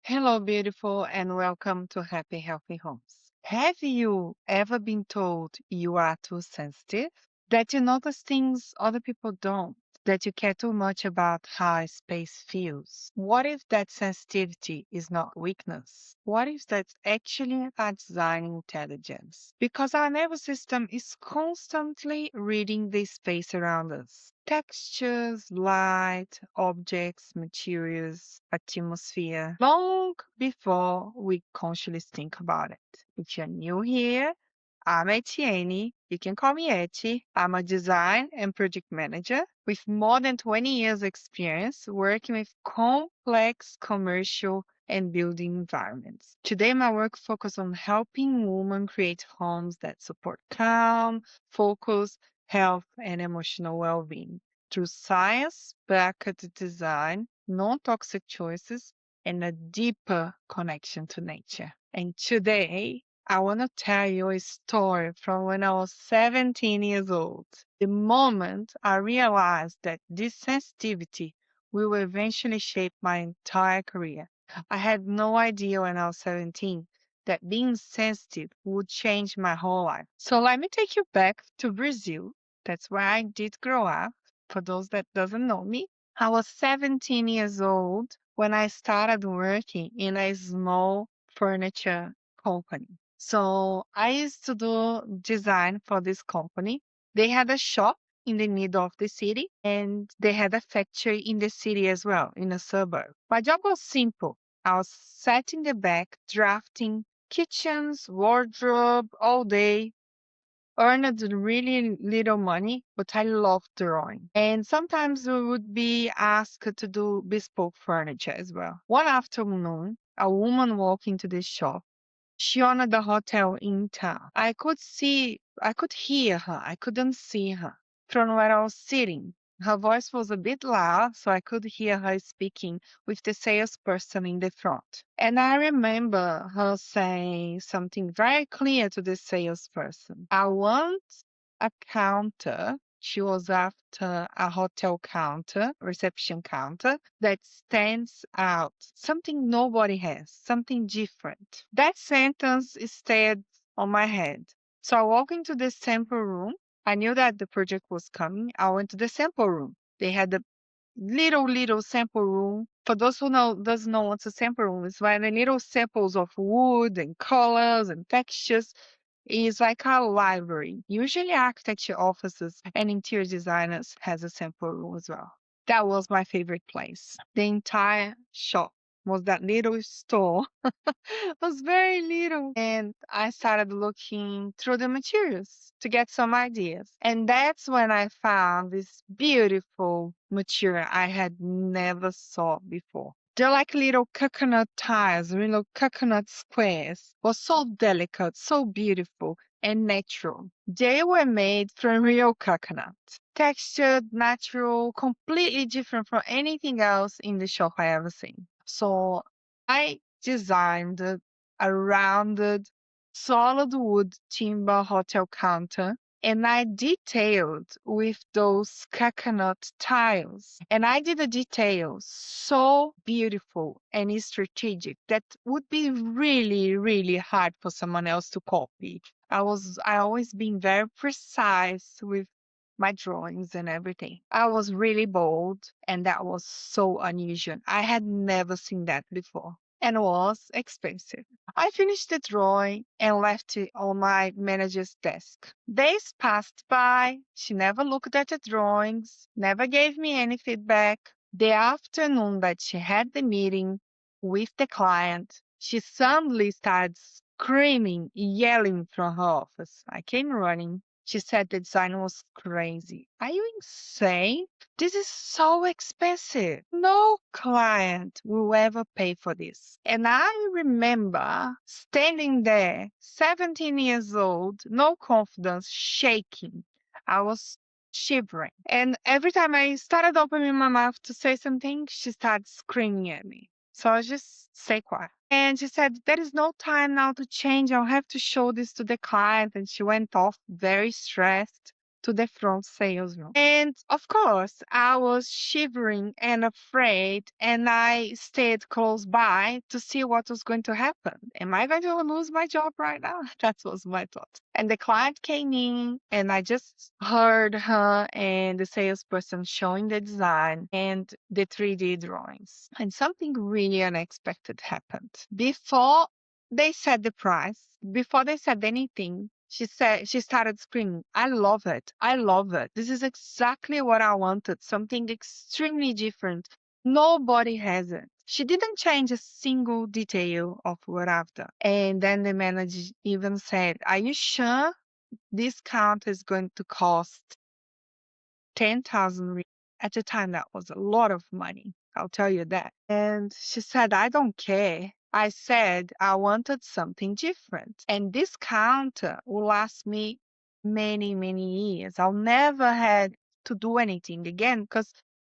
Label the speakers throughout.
Speaker 1: Hello, beautiful, and welcome to Happy Healthy Homes. Have you ever been told you are too sensitive? That you notice things other people don't? That you care too much about how a space feels? What if that sensitivity is not weakness? What if that's actually a design intelligence? Because our nervous system is constantly reading the space around us. Textures, light, objects, materials, atmosphere, long before we consciously think about it. If you're new here, I'm Etienne. You can call me Eti. I'm a design and project manager with more than 20 years experience working with complex commercial and building environments. Today, my work focuses on helping women create homes that support calm, focus, health, and emotional well-being through science-backed design, non-toxic choices, and a deeper connection to nature. And today, I want to tell you a story from when I was 17 years old. The moment I realized that this sensitivity will eventually shape my entire career. I had no idea when I was 17 that being sensitive would change my whole life. So let me take you back to Brazil. That's where I did grow up. For those that doesn't know me, I was 17 years old when I started working in a small furniture company. So I used to do design for this company. They had a shop in the middle of the city and they had a factory in the city as well, in a suburb. My job was simple. I was sat in the back drafting kitchens, wardrobe all day, earned really little money, but I loved drawing. And sometimes we would be asked to do bespoke furniture as well. One afternoon, a woman walked into the shop. She owned the hotel in town. I could hear her. I couldn't see her from where I was sitting. Her voice was a bit loud, so I could hear her speaking with the salesperson in the front. And I remember her saying something very clear to the salesperson. I want a counter. She was after a hotel counter, reception counter that stands out, something nobody has, something different. That sentence stayed on my head. So I walked into the sample room. I knew that the project was coming. I went to the sample room. They had a little sample room. For those who doesn't know what's a sample room, it's where the little samples of wood and colors and textures is like a library. Usually architecture offices and interior designers has a sample room as well. That was my favorite place. The entire shop was that little store. It was very little. And I started looking through the materials to get some ideas. And that's when I found this beautiful material I had never saw before. They're like little coconut tiles, little coconut squares. Was so delicate, so beautiful and natural. They were made from real coconut. Textured, natural, completely different from anything else in the shop I ever seen. So I designed a rounded, solid wood timber hotel counter and I detailed with those coconut tiles. And I did a detail so beautiful and strategic that would be really hard for someone else to copy. I always been very precise with my drawings and everything. I was really bold and that was so unusual. I had never seen that before and was expensive. I finished the drawing and left it on my manager's desk. Days passed by. She never looked at the drawings, never gave me any feedback. The afternoon that she had the meeting with the client, she suddenly started screaming, yelling from her office. I came running. She said the design was crazy. Are you insane? This is so expensive. No client will ever pay for this. And I remember standing there, 17 years old, no confidence, shaking. I was shivering. And every time I started opening my mouth to say something, she started screaming at me. So I just stay quiet. And she said, there is no time now to change. I'll have to show this to the client. And she went off very stressed. to the front sales room. And of course, I was shivering and afraid, and I stayed close by to see what was going to happen. Am I going to lose my job right now? That was my thought. And the client came in, and I just heard her and the salesperson showing the design and the 3D drawings. And something really unexpected happened. They said the price, before they said anything, she started screaming, I love it. I love it. This is exactly what I wanted. Something extremely different. Nobody has it. She didn't change a single detail of what I've done. And then the manager even said, are you sure this count is going to cost 10,000 reais? At the time, that was a lot of money. I'll tell you that. And she said, I don't care. I said I wanted something different. And this counter will last me many, many years. I'll never have to do anything again because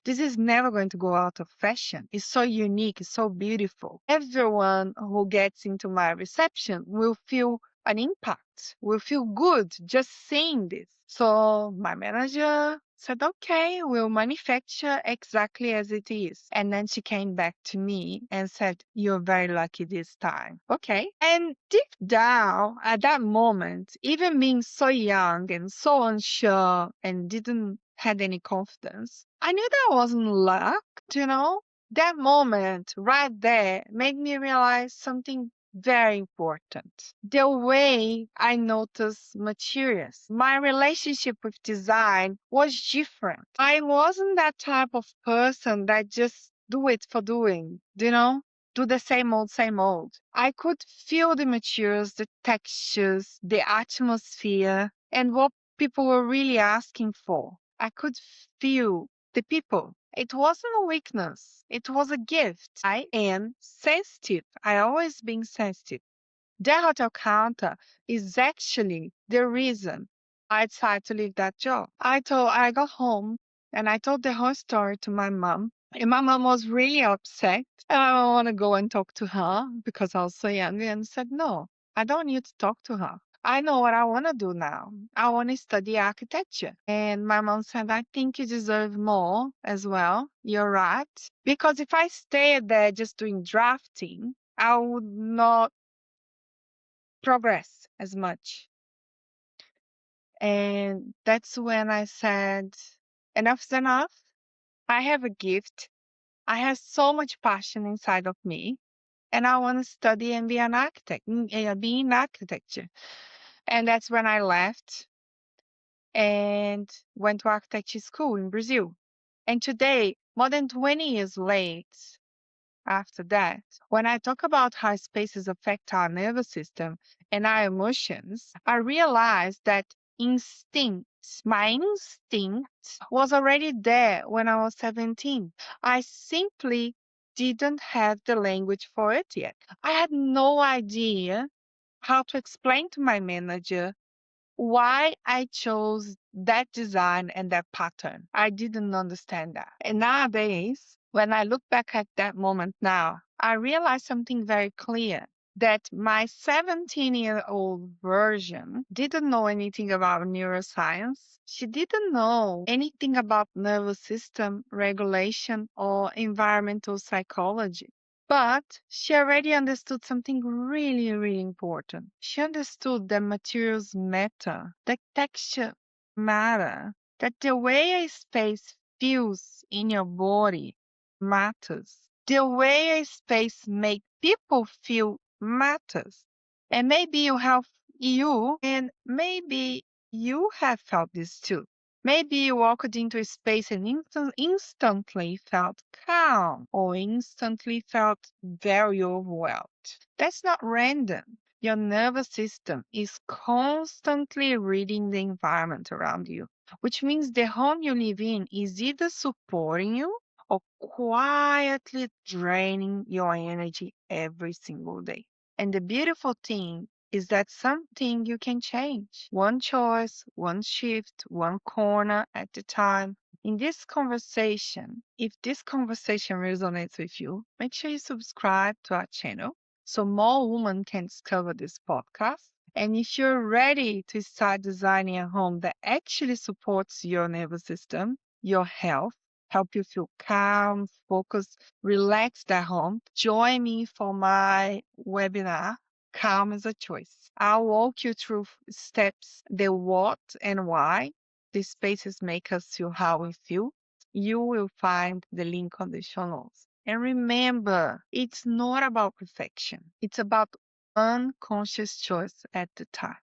Speaker 1: this is never going to go out of fashion. It's so unique. It's so beautiful. Everyone who gets into my reception will feel an impact, will feel good just seeing this. So my manager said, okay, we'll manufacture exactly as it is. And then she came back to me and said, you're very lucky this time. Okay. And deep down at that moment, even being so young and so unsure and didn't had any confidence, I knew that wasn't luck, you know? That moment right there made me realize something very important. The way I noticed materials. My relationship with design was different. I wasn't that type of person that just do it for doing, you know? Do the same old, same old. I could feel the materials, the textures, the atmosphere, and what people were really asking for. I could feel the people. It wasn't a weakness. It was a gift. I am sensitive. I always been sensitive. The hotel counter is actually the reason I decided to leave that job. I got home and I told the whole story to my mom. And my mom was really upset. And I don't want to go and talk to her because I was so young and said, no, I don't need to talk to her. I know what I want to do now. I want to study architecture. And my mom said, I think you deserve more as well. You're right. Because if I stayed there just doing drafting, I would not progress as much. And that's when I said, enough's enough. I have a gift. I have so much passion inside of me, and I want to study and be an architect, be in architecture. And that's when I left and went to architecture school in Brazil. And today, more than 20 years late, after that, when I talk about how spaces affect our nervous system and our emotions, I realized that my instinct was already there when I was 17. I simply didn't have the language for it yet. I had no idea how to explain to my manager why I chose that design and that pattern. I didn't understand that. And nowadays, when I look back at that moment now, I realize something very clear that my 17-year-old version didn't know anything about neuroscience. She didn't know anything about nervous system regulation or environmental psychology. But she already understood something really, really important. She understood that materials matter, that texture matter, that the way a space feels in your body matters. The way a space makes people feel matters. And maybe maybe you have felt this too. Maybe you walked into a space and instantly felt calm or instantly felt very overwhelmed. That's not random. Your nervous system is constantly reading the environment around you, which means the home you live in is either supporting you or quietly draining your energy every single day. And the beautiful thing is that something you can change. One choice, one shift, one corner at a time. In this conversation, if this conversation resonates with you, make sure you subscribe to our channel so more women can discover this podcast. And if you're ready to start designing a home that actually supports your nervous system, your health, help you feel calm, focused, relaxed at home, join me for my webinar, Calm is a Choice. I'll walk you through steps, the what and why these spaces make us feel how we feel. You will find the link on the show notes. And remember, it's not about perfection. It's about unconscious choice at the time.